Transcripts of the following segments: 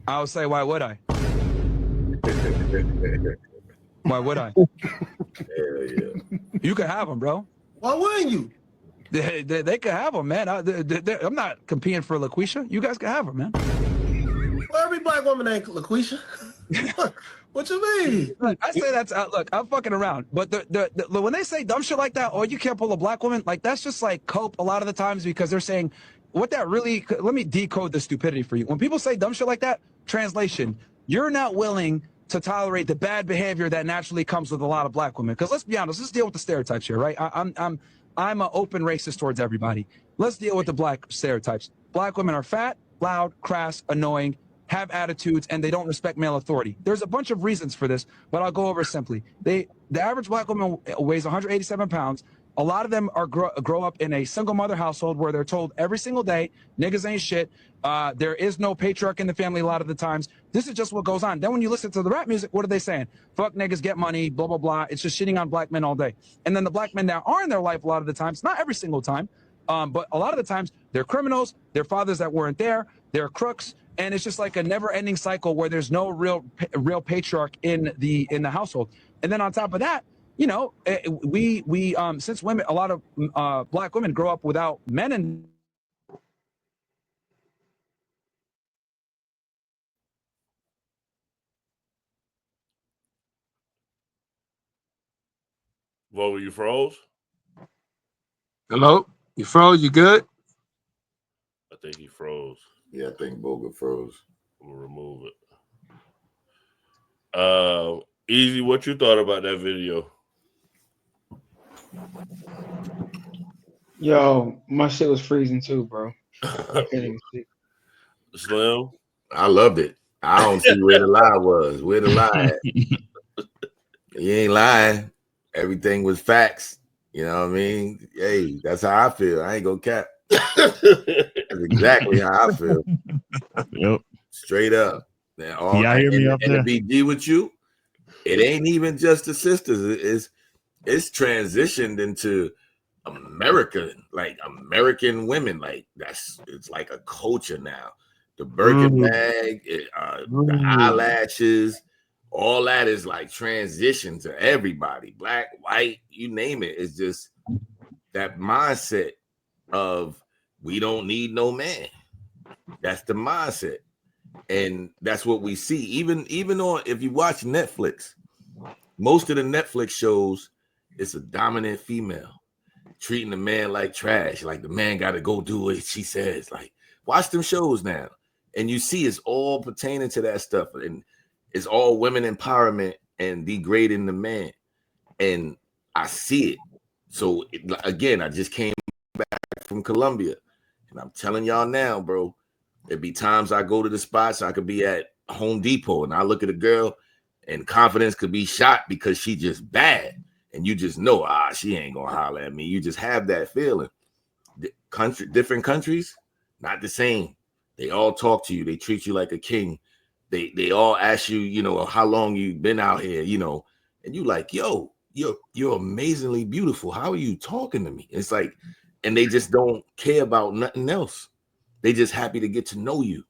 I would say, why would I? Why would I? Hell yeah. You could have them, bro. Why wouldn't you? They could have them, man. I'm not competing for LaQuisha. You guys can have them, man. Well, every black woman ain't LaQuisha. What you mean? Look, I say that's look. I'm fucking around, but when they say dumb shit like that, or you can't pull a black woman, like that's just like cope a lot of the times because they're saying what that really. Let me decode the stupidity for you. When people say dumb shit like that, translation: you're not willing to tolerate the bad behavior that naturally comes with a lot of black women. Because let's be honest, let's deal with the stereotypes here, right? I'm an open racist towards everybody. Let's deal with the black stereotypes. Black women are fat, loud, crass, annoying, have attitudes, and they don't respect male authority. There's a bunch of reasons for this, but I'll go over simply. The average black woman weighs 187 pounds. A lot of them are grow up in a single mother household where they're told every single day, niggas ain't shit. There is no patriarch in the family a lot of the times. This is just what goes on. Then when you listen to the rap music, what are they saying? Fuck niggas, get money, blah, blah, blah. It's just shitting on black men all day. And then the black men that are in their life a lot of the times, not every single time, but a lot of the times, they're criminals, they're fathers that weren't there, they're crooks, and it's just like a never-ending cycle where there's no real patriarch in the household. And then on top of that, you know, we since women, a lot of black women grow up without men and Vogel, you froze? Hello? You froze? You good? I think he froze. Yeah, I think Boga froze. I'm gonna remove it. Easy, what you thought about that video? Yo, my shit was freezing too, bro. I can't even see. Slim? I loved it. I don't see where the lie was. Where the lie at? You ain't lying. Everything was facts. You know what I mean? Hey, that's how I feel. I ain't gonna cap. That's exactly how I feel. Yep. Straight up. Y'all hear me up there? And to be with you, it ain't even just the sisters. It's transitioned into American women. Like it's like a culture now. The Birkin bag, the eyelashes, all that is like transition to everybody, black, white, you name it. It's just that mindset of we don't need no man. That's the mindset. And that's what we see. Even on, if you watch Netflix, most of the Netflix shows, it's a dominant female treating the man like trash. Like the man got to go do what she says. Like, watch them shows now. And you see it's all pertaining to that stuff. And it's all women empowerment and degrading the man. And I see it. So again, I just came back from Colombia. And I'm telling y'all now, bro, there'd be times I go to the spots, I could be at Home Depot and I look at a girl and confidence could be shot because she just bad. And you just know, she ain't gonna holler at me. You just have that feeling. Different countries, not the same. They all talk to you. They treat you like a king. They all ask you, you know, how long you've been out here, you know, and you like, yo, you're amazingly beautiful. How are you talking to me? It's like, and they just don't care about nothing else. They just happy to get to know you.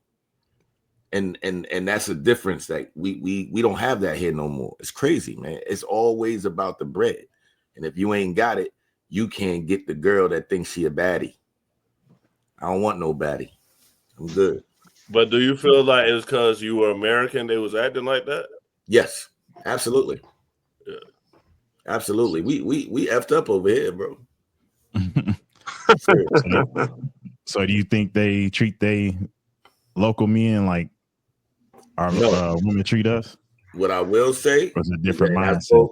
And that's a difference that we don't have that here no more. It's crazy, man. It's always about the bread. And if you ain't got it, you can't get the girl that thinks she a baddie. I don't want no baddie. I'm good. But do you feel like it's because you were American they was acting like that? Yes, absolutely. Yeah. Absolutely. We effed up over here, bro. So do you think they treat they local men like our women treat us? What I will say, was a different mindset.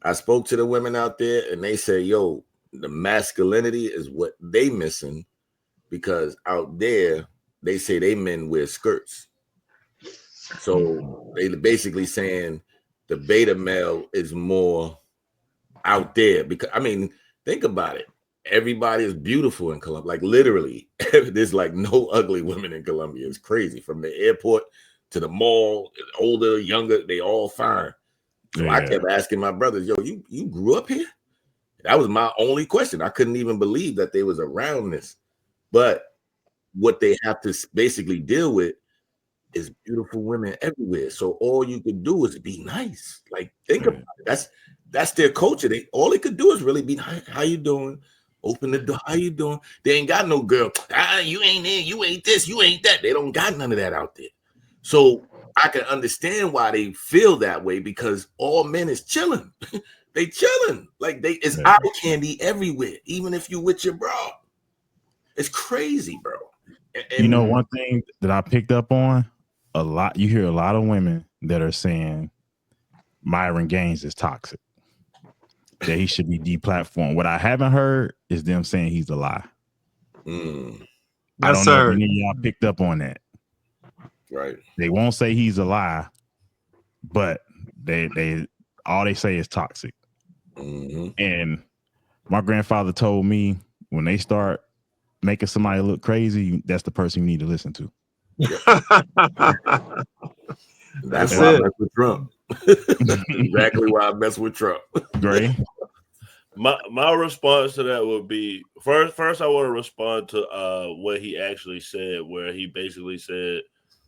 I spoke to the women out there and they say, yo, the masculinity is what they missing, because out there they say they men wear skirts. So they basically saying the beta male is more out there, because I mean, think about it. Everybody is beautiful in Colombia. Like literally, there's like no ugly women in Colombia. It's crazy. From the airport to the mall, older, younger, they all fine. So I kept asking my brothers, yo, you grew up here? That was my only question. I couldn't even believe that they was around this. But what they have to basically deal with, is beautiful women everywhere. So all you could do is be nice. Like, think about it. That's their culture. All they could do is really be nice. How you doing? Open the door. How you doing? They ain't got no girl. You ain't there. You ain't this. You ain't that. They don't got none of that out there. So I can understand why they feel that way, because all men is chilling. They chilling. Like it's eye candy everywhere, even if you with your bro. It's crazy, bro. And you know, one thing that I picked up on a lot, you hear a lot of women that are saying Myron Gaines is toxic, that he should be deplatformed. What I haven't heard is them saying he's a lie. I don't know if any of y'all picked up on that. Right. They won't say he's a lie, but they all they say is toxic. And my grandfather told me, when they start making somebody look crazy, that's the person you need to listen to. That's why I mess with Trump. Exactly why I mess with Trump. Gray. My response to that would be, first I want to respond to what he actually said, where he basically said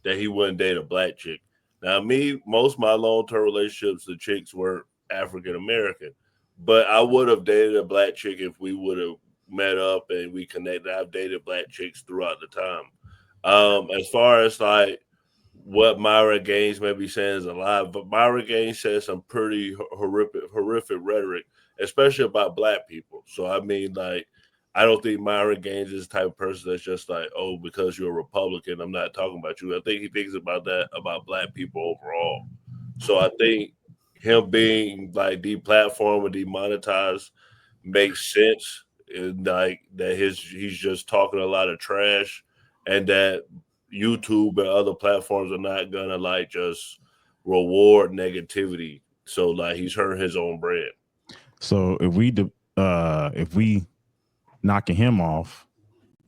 that he wouldn't date a black chick. Now, most of my long-term relationships, the chicks weren't African American, but I would have dated a black chick if we would have met up and we connected. I've dated black chicks throughout the time. As far as like what Myron Gaines may be saying is a lie, but Myron Gaines says some pretty horrific rhetoric, especially about black people. So I mean, like, I don't think Myron Gaines is the type of person that's just like, oh, because you're a Republican, I'm not talking about you. I think he thinks about that about black people overall. So I think him being like deplatformed and demonetized makes sense. And like that he's just talking a lot of trash, and that YouTube and other platforms are not gonna like just reward negativity. So like he's hurting his own brand. So if we knocking him off,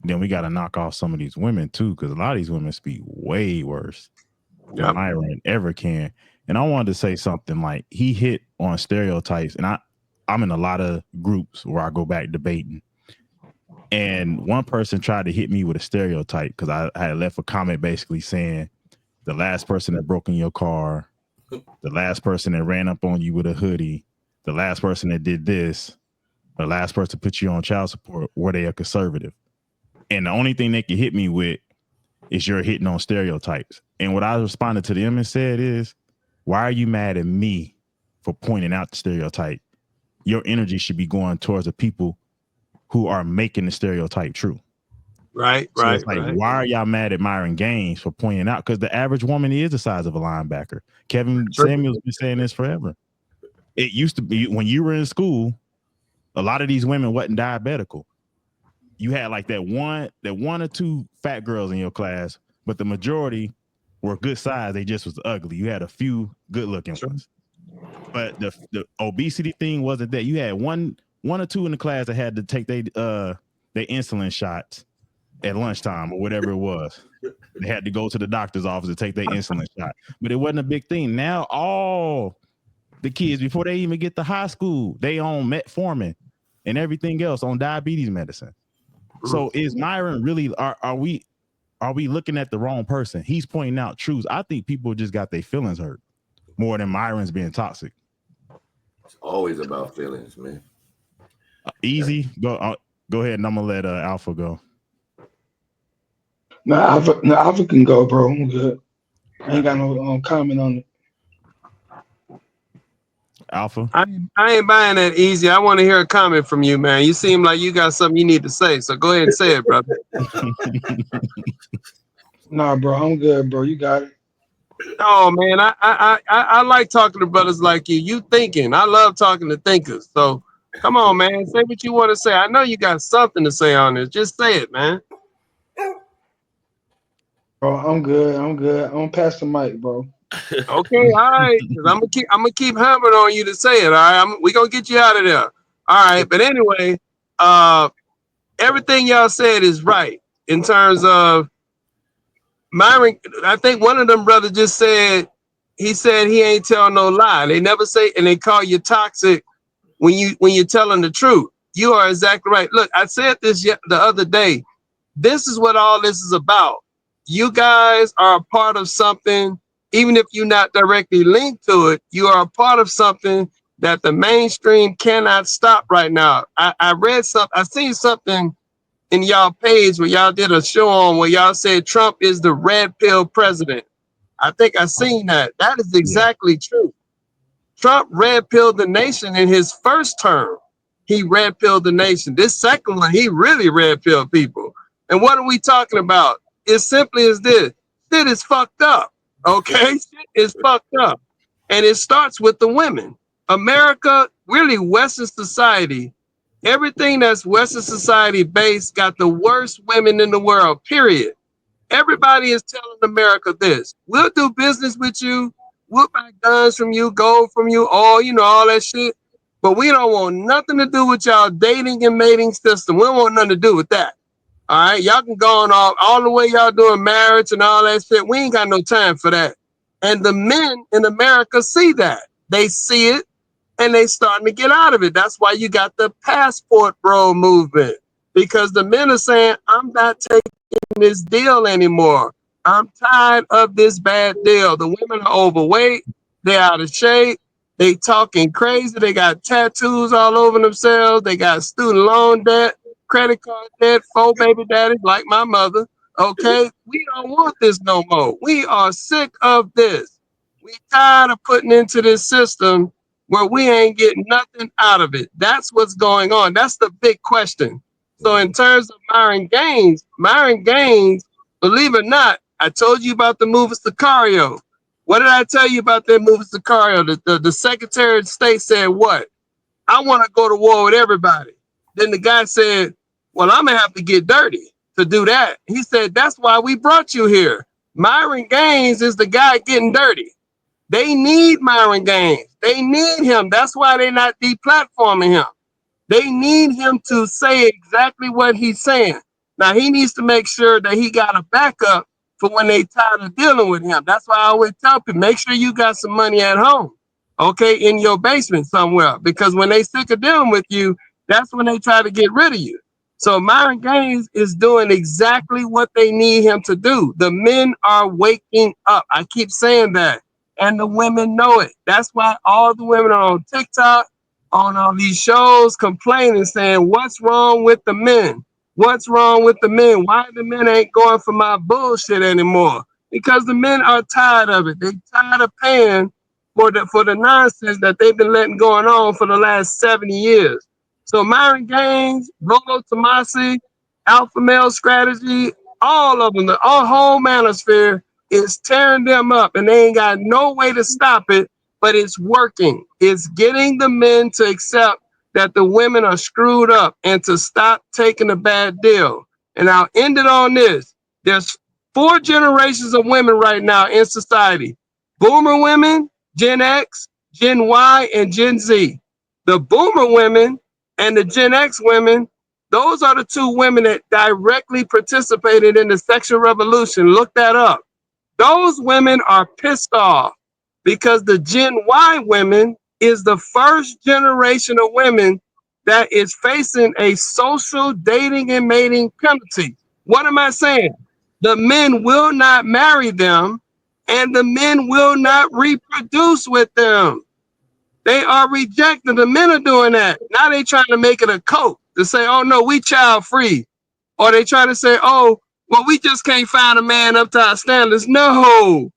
then we got to knock off some of these women too, because a lot of these women speak way worse than Myron ever can. And I wanted to say something, like, he hit on stereotypes, and I'm in a lot of groups where I go back debating, and one person tried to hit me with a stereotype because I had left a comment basically saying the last person that broke in your car, the last person that ran up on you with a hoodie, the last person that did this, the last person to put you on child support, were they a conservative? And the only thing they can hit me with is you're hitting on stereotypes. And what I responded to them and said is, why are you mad at me for pointing out the stereotype? Your energy should be going towards the people who are making the stereotype true. Right. Why are y'all mad at Myron Gaines for pointing out? Because the average woman is the size of a linebacker. Kevin Samuel's been saying this forever. It used to be when you were in school, a lot of these women wasn't diabetical. You had like that one or two fat girls in your class, but the majority were good size. They just was ugly. You had a few good looking ones. But the obesity thing wasn't that. You had one or two in the class that had to take their insulin shots at lunchtime or whatever it was. They had to go to the doctor's office to take their insulin shot. But it wasn't a big thing. Now all the kids, before they even get to high school, they on metformin and everything else, on diabetes medicine. So is Myron really, are we looking at the wrong person? He's pointing out truths. I think people just got their feelings hurt more than Myron's being toxic. It's always about feelings, man. Easy. Go ahead, and I'm gonna let Alpha go. No, Alpha can go, bro. I'm good. I ain't got no comment on it. Alpha? I ain't buying that, Easy. I want to hear a comment from you, man. You seem like you got something you need to say, so go ahead and say it, brother. Nah, bro, I'm good, bro. You got it. Oh man, I like talking to brothers like you. You thinking. I love talking to thinkers. So come on, man. Say what you want to say. I know you got something to say on this. Just say it, man. Bro, I'm good. I'm gonna pass the mic, bro. Okay, all right. I'm gonna keep hammering on you to say it. All right, we gonna get you out of there. All right, but anyway, everything y'all said is right in terms of Myron. I think one of them brothers just said he ain't tell no lie. They never say, and they call you toxic when you're telling the truth. You are exactly right. Look, I said this the other day. This is what all this is about. you guys are a part of something, even if you're not directly linked to it, you are a part of something that the mainstream cannot stop right now. I read something, I seen something in y'all page where y'all did a show on where y'all said Trump is the red pill president. I think I seen that. That is exactly true. Trump red pilled the nation in his first term. He red pilled the nation. This second one, he really red pilled people. And what are we talking about? It's simply as this. Shit is fucked up. Okay? Shit is fucked up. And it starts with the women. America, really Western society, everything that's Western society based got the worst women in the world, period. Everybody is telling America this. We'll do business with you. We'll buy guns from you, gold from you, all, all that shit. But we don't want nothing to do with y'all dating and mating system. We don't want nothing to do with that. All right. Y'all can go on all the way y'all doing marriage and all that shit. We ain't got no time for that. And the men in America see that. They see it and they starting to get out of it. That's why you got the passport bro movement. Because the men are saying, I'm not taking this deal anymore. I'm tired of this bad deal. The women are overweight. They're out of shape. They talking crazy. They got tattoos all over themselves. They got student loan debt, credit card debt, 4 baby daddies like my mother. Okay, we don't want this no more. We are sick of this. We tired of putting into this system where we ain't getting nothing out of it. That's what's going on. That's the big question. So in terms of Myron Gaines, believe it or not, I told you about the movie Sicario. What did I tell you about that movie Sicario? The Secretary of State said what? I want to go to war with everybody. Then the guy said, well, I'm going to have to get dirty to do that. He said, that's why we brought you here. Myron Gaines is the guy getting dirty. They need Myron Gaines. They need him. That's why they're not deplatforming him. They need him to say exactly what he's saying. Now, he needs to make sure that he got a backup for when they tired of dealing with him. That's why I always tell people, make sure you got some money at home, okay, in your basement somewhere. Because when they sick of dealing with you, that's when they try to get rid of you. So Myron Gaines is doing exactly what they need him to do. The men are waking up. I keep saying that. And the women know it. That's why all the women are on TikTok, on all these shows, complaining, saying, what's wrong with the men? What's wrong with the men? Why the men ain't going for my bullshit anymore? Because the men are tired of it. They're tired of paying for the nonsense that they've been letting going on for the last 70 years. So Myron Gaines, Rolo Tomasi, Alpha Male Strategy, all of them, the whole manosphere is tearing them up, and they ain't got no way to stop it, but it's working. It's getting the men to accept that the women are screwed up and to stop taking a bad deal. And I'll end it on this. There's 4 generations of women right now in society. Boomer women, Gen X, Gen Y, and Gen Z. The boomer women and the Gen X women, those are the 2 women that directly participated in the sexual revolution. Look that up. Those women are pissed off because the Gen Y women is the first generation of women that is facing a social dating and mating penalty. What am I saying? The men will not marry them and the men will not reproduce with them. They are rejecting. The men are doing that. Now they trying to make it a cult to say, oh no, we child free. Or they try to say, oh, well, we just can't find a man up to our standards. No,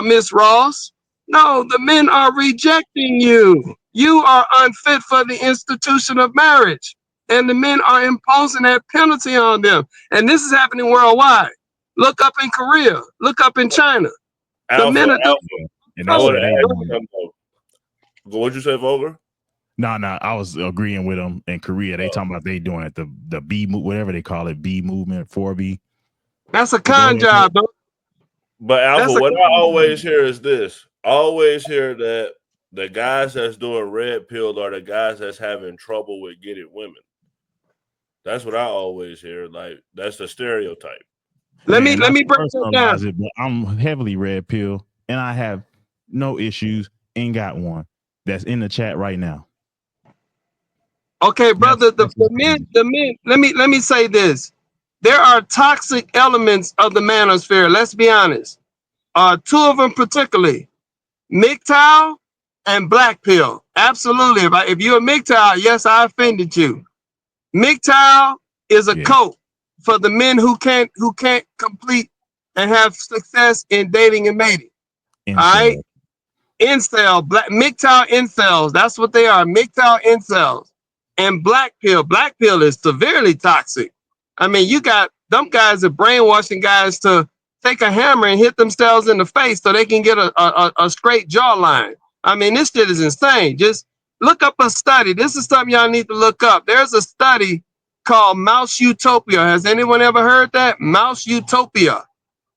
Miss Ross. No, the men are rejecting you. You are unfit for the institution of marriage. And the men are imposing that penalty on them. And this is happening worldwide. Look up in Korea. Look up in China. The men are doing. And that's what they What'd you say, Vogler? No, I was agreeing with them in Korea. They talking about they doing it, the B, whatever they call it, B movement, 4B. That's a con job, though. But Alpha, what I always hear is this. I always hear that the guys that's doing red pill are the guys that's having trouble with getting women. That's what I always hear. Like, that's the stereotype. Let me break that down. But I'm heavily red pill, and I have no issues. Ain't got one. That's in the chat right now. Okay, brother. The men. Let me say this. there are toxic elements of the manosphere. Let's be honest. Two of them particularly, MGTOW and Black Pill. Absolutely. If you're a MGTOW, yes, I offended you. MGTOW is a cult for the men who can't complete and have success in dating and mating. All right? Incel, MGTOW incels. That's what they are. MGTOW incels. And Black Pill. Black Pill is severely toxic. I mean, you got them guys are brainwashing guys to take a hammer and hit themselves in the face so they can get a straight jawline. I mean, this shit is insane. Just look up a study. This is something y'all need to look up. There's a study called Mouse Utopia. Has anyone ever heard that? Mouse Utopia.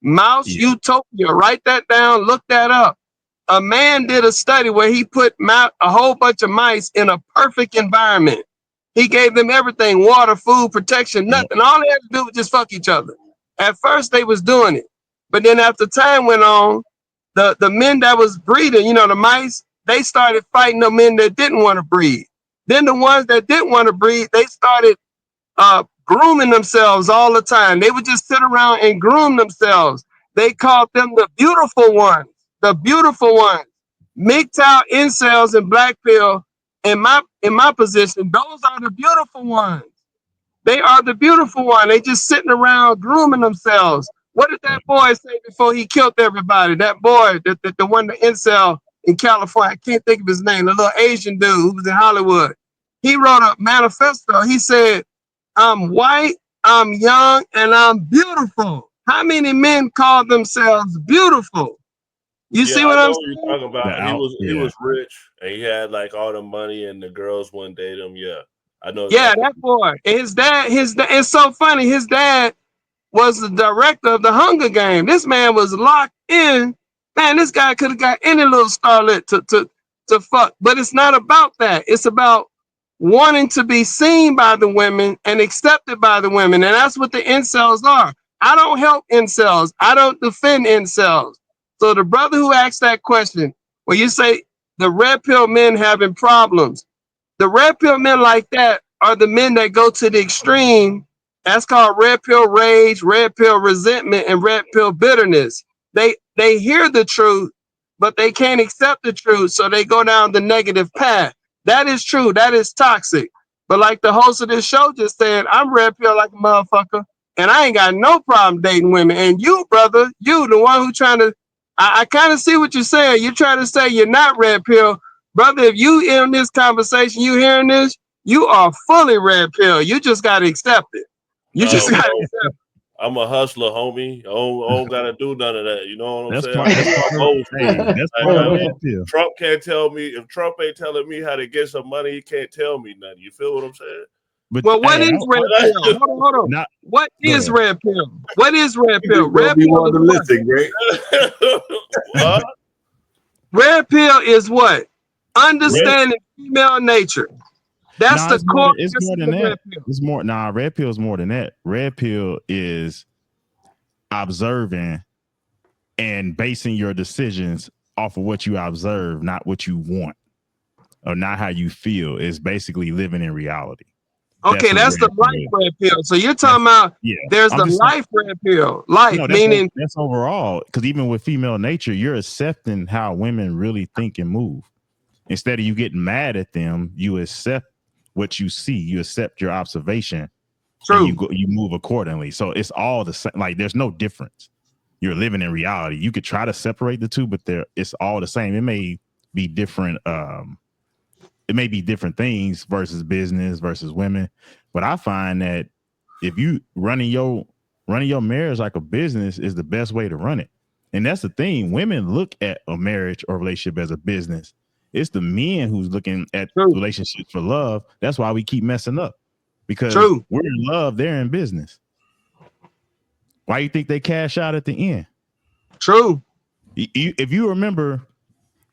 Mouse Utopia. Write that down. Look that up. A man did a study where he put a whole bunch of mice in a perfect environment. He gave them everything, water, food, protection, nothing. All they had to do was just fuck each other. At first, they was doing it. But then after time went on, the men that was breeding, you know, the mice, they started fighting the men that didn't want to breed. Then the ones that didn't want to breed, they started grooming themselves all the time. They would just sit around and groom themselves. They called them the beautiful ones. The beautiful ones. MGTOW, incels, and Black Pill, in my position, those are the beautiful ones. They are the beautiful one. They just sitting around grooming themselves. What did that boy say before he killed everybody? That boy, the one, the incel in California, I can't think of his name, the little Asian dude who was in Hollywood. He wrote a manifesto. He said, I'm white, I'm young, and I'm beautiful. How many men call themselves beautiful? You see what I'm saying? You're talking about. He was rich and he had like all the money and the girls wouldn't date him. Yeah, I know. Yeah, that boy. And his dad. It's so funny. His dad was the director of the Hunger Game. This man was locked in. Man, this guy could have got any little starlet to fuck. But it's not about that. It's about wanting to be seen by the women and accepted by the women. And that's what the incels are. I don't help incels. I don't defend incels. So the brother who asked that question, when you say the red pill men having problems, the red pill men like that are the men that go to the extreme. That's called red pill rage, red pill resentment, and red pill bitterness. They hear the truth, but they can't accept the truth, so they go down the negative path. That is true. That is toxic. But like the host of this show just said, I'm red pill like a motherfucker, and I ain't got no problem dating women. And you, brother, you, the one who trying to, I kind of see what you're saying. You're trying to say you're not red pill. Brother, if you in this conversation, you hearing this, you are fully red pill. You just got to accept it. You just got to accept it. I'm a hustler, homie. I don't got to do none of that. You know what I'm saying? That's part of it. Trump can't tell me, if Trump ain't telling me how to get some money, he can't tell me nothing. You feel what I'm saying? But what is red pill? Hold on. What is red pill? What is red pill? Red pill is what? Red pill is what? Understanding female nature. That's the core. It's more than that. It's more. Red pill is more than that. Red pill is observing and basing your decisions off of what you observe, not what you want or not how you feel. It's basically living in reality. Okay, that's the life red pill. So you're talking about there's the life red pill. Life, meaning that's overall. Because even with female nature, you're accepting how women really think and move. Instead of you getting mad at them, you accept what you see. You accept your observation. True. And you move accordingly. So it's all the same. Like there's no difference. You're living in reality. You could try to separate the two, but it's all the same. It may be different. It may be different things versus business versus women. But I find that if you running your marriage like a business is the best way to run it. And that's the thing. Women look at a marriage or relationship as a business. It's the men who's looking at relationships for love. That's why we keep messing up. Because we're in love, they're in business. Why you think they cash out at the end? True. If you remember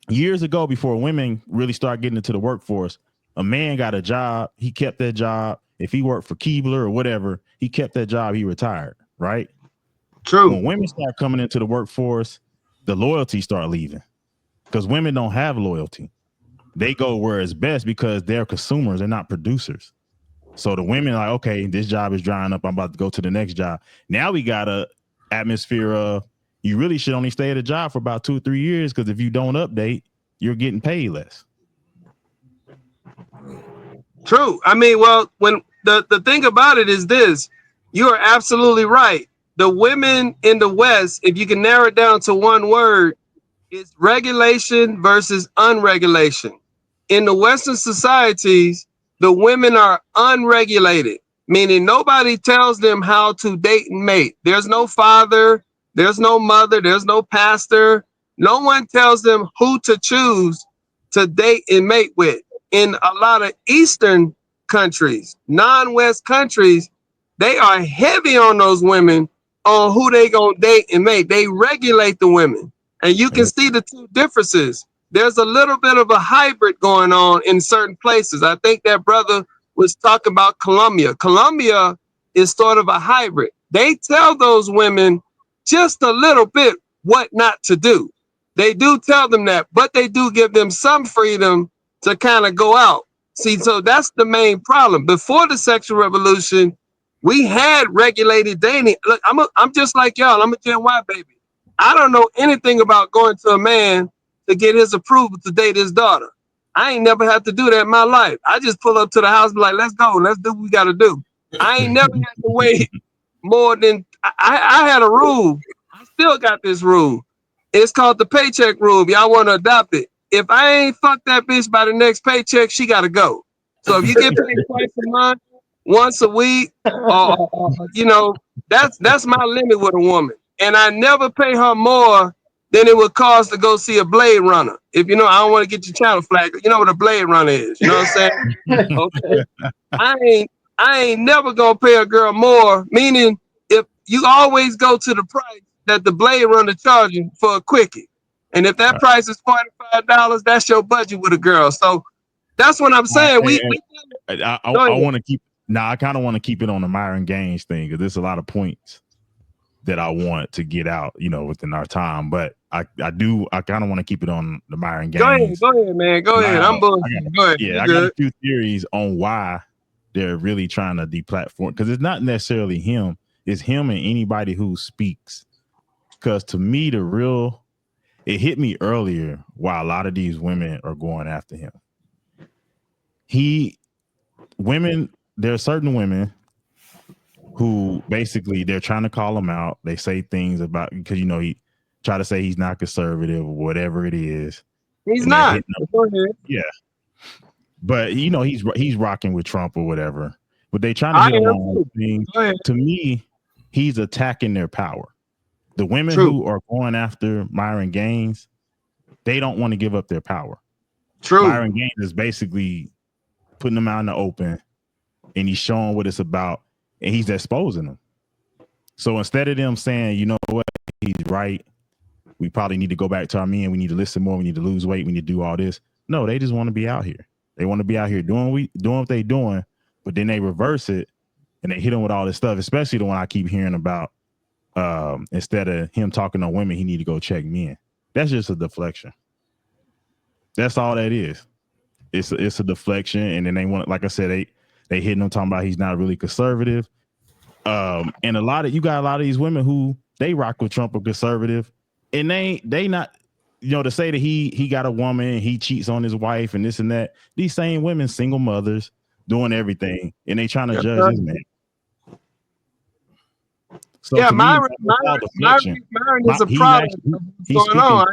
years ago, before women really start getting into the workforce, a man got a job, he kept that job. If he worked for Keebler or whatever, he kept that job, he retired, right? True. When women start coming into the workforce, the loyalty start leaving. Because women don't have loyalty. They go where it's best because they're consumers, they're not producers. So the women are like, okay, this job is drying up. I'm about to go to the next job. Now we got a atmosphere of you really should only stay at a job for about 2 or 3 years, because if you don't update, you're getting paid less. True. I mean, well, when the thing about it is this, you are absolutely right. The women in the West, if you can narrow it down to one word, is regulation versus unregulation. In the Western societies, the women are unregulated, meaning nobody tells them how to date and mate. There's no father, there's no mother, there's no pastor. No one tells them who to choose to date and mate with. In a lot of Eastern countries, non-West countries, they are heavy on those women on who they gonna date and mate. They regulate the women. And you can see the two differences. There's a little bit of a hybrid going on in certain places. I think that brother was talking about Colombia. Colombia is sort of a hybrid. They tell those women just a little bit what not to do. They do tell them that, but they do give them some freedom to kind of go out. See, so that's the main problem. Before the sexual revolution, we had regulated dating. Look, I'm just like y'all. I'm a Gen Y baby. I don't know anything about going to a man to get his approval to date his daughter. I ain't never had to do that in my life. I just pull up to the house and be like, let's go. Let's do what we got to do. I ain't never had to wait more than, I had a rule. I still got this rule. It's called the paycheck rule. If y'all want to adopt it. If I ain't fuck that bitch by the next paycheck, she got to go. So if you get paid twice a month, once a week, you know, that's my limit with a woman. And I never pay her more than it would cost to go see a Blade Runner. If you know, I don't want to get your channel flagged. You know what a Blade Runner is. You know what I'm saying? Okay. I ain't never gonna pay a girl more. Meaning, if you always go to the price that the Blade Runner charging for a quickie, and if that price is $45, that's your budget with a girl. So that's what I'm saying. I want to keep. Now I kind of want to keep it on the Myron Gaines thing, because there's a lot of points that I want to get out, you know, within our time. But I kind of want to keep it on the Myron Gaines. Go ahead, man. Go ahead. I'm bullshitting. Go ahead. Yeah, I got a few theories on why they're really trying to deplatform, because it's not necessarily him. It's him and anybody who speaks. Because to me, it hit me earlier why a lot of these women are going after him. There are certain women who basically they're trying to call him out. They say things about, because, you know, he try to say he's not conservative or whatever it is. He's not. Yeah. But, you know, he's rocking with Trump or whatever. But they trying to hit him on things. To me, he's attacking their power. The women who are going after Myron Gaines, they don't want to give up their power. Myron Gaines is basically putting them out in the open, and he's showing what it's about, and he's exposing them. So instead of them saying, you know what, he's right, we probably need to go back to our men, we need to listen more, we need to lose weight, we need to do all this. No, they just want to be out here. They want to be out here doing what they're doing, but then they reverse it and they hit them with all this stuff, especially the one I keep hearing about. Instead of him talking to women, he need to go check men. That's just a deflection. That's all that is. It's a deflection, and then they want, like I said, they hitting him talking about he's not really conservative. And you got a lot of these women who they rock with Trump or conservative, and they not, you know, to say that he got a woman and he cheats on his wife and this and that. These same women, single mothers, doing everything, and they trying to judge this man. So yeah, Myron is a product of what's going on.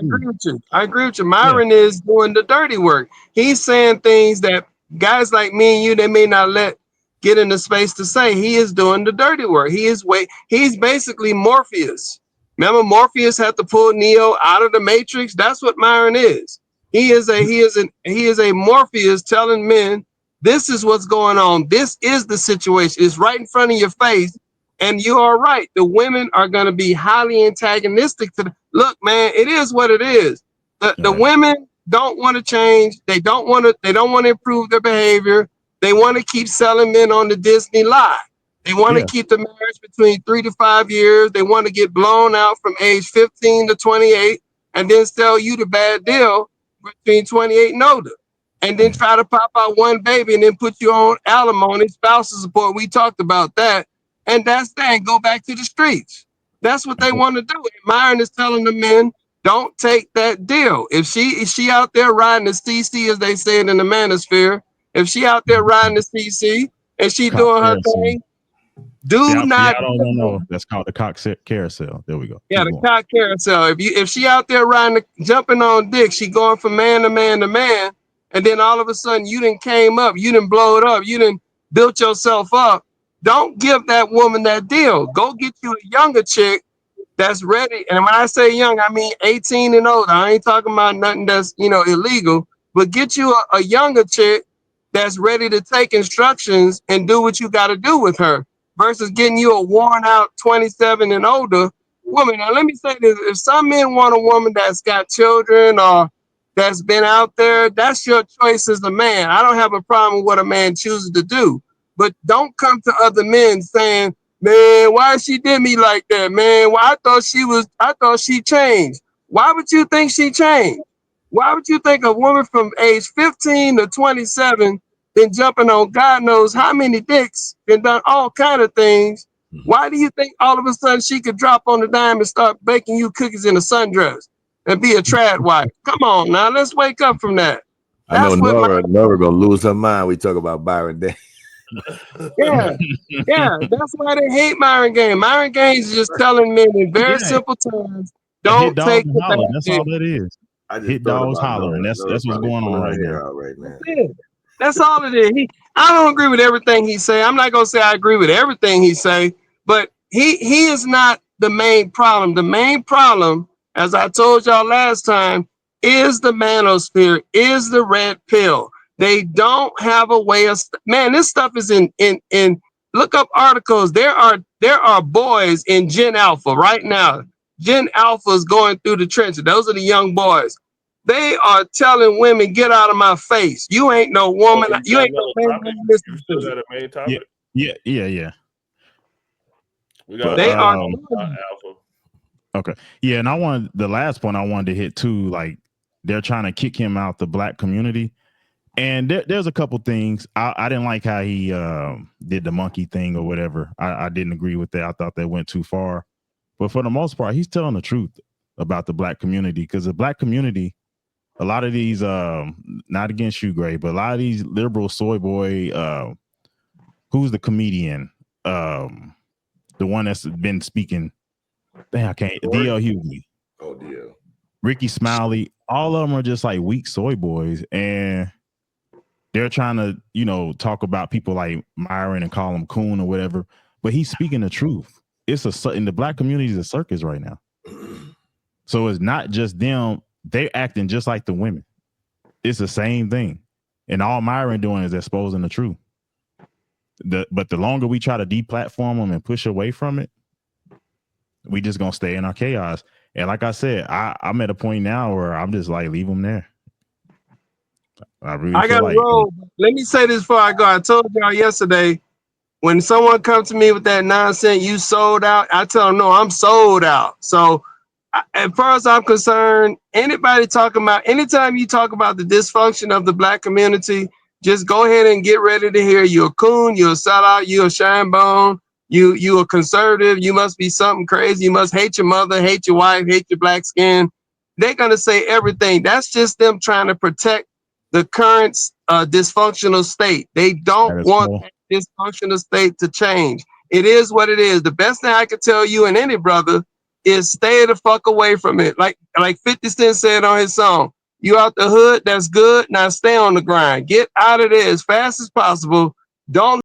I agree with you. Myron is doing the dirty work. He's saying things that guys like me and you, they may not let get in the space to say. He is doing the dirty work. He's basically Morpheus. Remember, Morpheus had to pull Neo out of the Matrix. That's what Myron is. He is a Morpheus telling men, this is what's going on. This is the situation. It's right in front of your face. And you are right. The women are going to be highly antagonistic to look, man, it is what it is. The women don't want to change. They don't want to improve their behavior. They want to keep selling men on the Disney lie. They want to keep the marriage between 3 to 5 years. They want to get blown out from age 15 to 28 and then sell you the bad deal between 28 and older. and then try to pop out one baby and then put you on alimony, spousal support. We talked about that. And that's that, and go back to the streets. That's what they want to do. And Myron is telling the men, don't take that deal. If she out there riding the CC, as they say it in the manosphere, if she out there riding the CC and she doing her thing, do not. I don't know. That's called the cock carousel. There we go. Yeah, the cock carousel. If she out there riding, jumping on dick, she going from man to man to man, and then all of a sudden you done came up, you done blow it up, you done built yourself up. Don't give that woman that deal. Go get you a younger chick that's ready. And when I say young, I mean 18 and older. I ain't talking about nothing that's, illegal, but get you a younger chick that's ready to take instructions and do what you got to do with her versus getting you a worn out 27 and older woman. Now, let me say this. If some men want a woman that's got children or that's been out there, that's your choice as a man. I don't have a problem with what a man chooses to do. But don't come to other men saying, man, why she did me like that, man? Well, I thought she changed. Why would you think she changed? Why would you think a woman from age 15 to 27 been jumping on God knows how many dicks, been done all kind of things? Why do you think all of a sudden she could drop on the dime and start baking you cookies in a sundress and be a trad wife? Come on now, let's wake up from that. I know Nora gonna lose her mind. We talk about Byron Day. Yeah, that's why they hate Myron Gaines. Myron Gaines is just telling men in very simple terms, don't take the bad. That's all that is. Hit dogs hollering. That's what's going on right now. That's all it is. I don't agree with everything he say. I'm not gonna say I agree with everything he say, but he is not the main problem. The main problem, as I told y'all last time, is the manosphere, is the red pill. They don't have a way of this stuff is in look up articles. There are boys in Gen Alpha right now. Gen Alpha is going through the trenches. Those are the young boys. They are telling women, get out of my face. You ain't no woman. You ain't no man. Still got a main topic? Yeah. We got they are Alpha. Okay. Yeah, and the last point I wanted to hit too, like they're trying to kick him out the black community. And there's a couple things. I didn't like how he did the monkey thing or whatever. I didn't agree with that. I thought that went too far. But for the most part, he's telling the truth about the black community, because the black community, a lot of these, not against you, Gray, but a lot of these liberal soy boy, who's the comedian? The one that's been speaking. Dang, I can't. D.L. Hughley. Oh, D.L. Ricky Smiley. All of them are just like weak soy boys. And they're trying to, talk about people like Myron and call him coon or whatever. But he's speaking the truth. It's in the black community is a circus right now. So it's not just them. They're acting just like the women. It's the same thing. And all Myron doing is exposing the truth. But the longer we try to deplatform them and push away from it, we just going to stay in our chaos. And like I said, I'm at a point now where I'm just like, leave them there. I got to roll. Let me say this before I go. I told y'all yesterday, when someone comes to me with that nonsense, you sold out, I tell them, no, I'm sold out. So as far as I'm concerned, anytime you talk about the dysfunction of the black community, just go ahead and get ready to hear you're a coon, you're a sellout, you're a shine bone, you a conservative, you must be something crazy, you must hate your mother, hate your wife, hate your black skin. They're going to say everything. That's just them trying to protect the current dysfunctional state. They don't want that dysfunctional state to change. It is what it is. The best thing I could tell you and any brother is stay the fuck away from it. Like 50 Cent said on his song, you out the hood, that's good. Now stay on the grind. Get out of there as fast as possible. Don't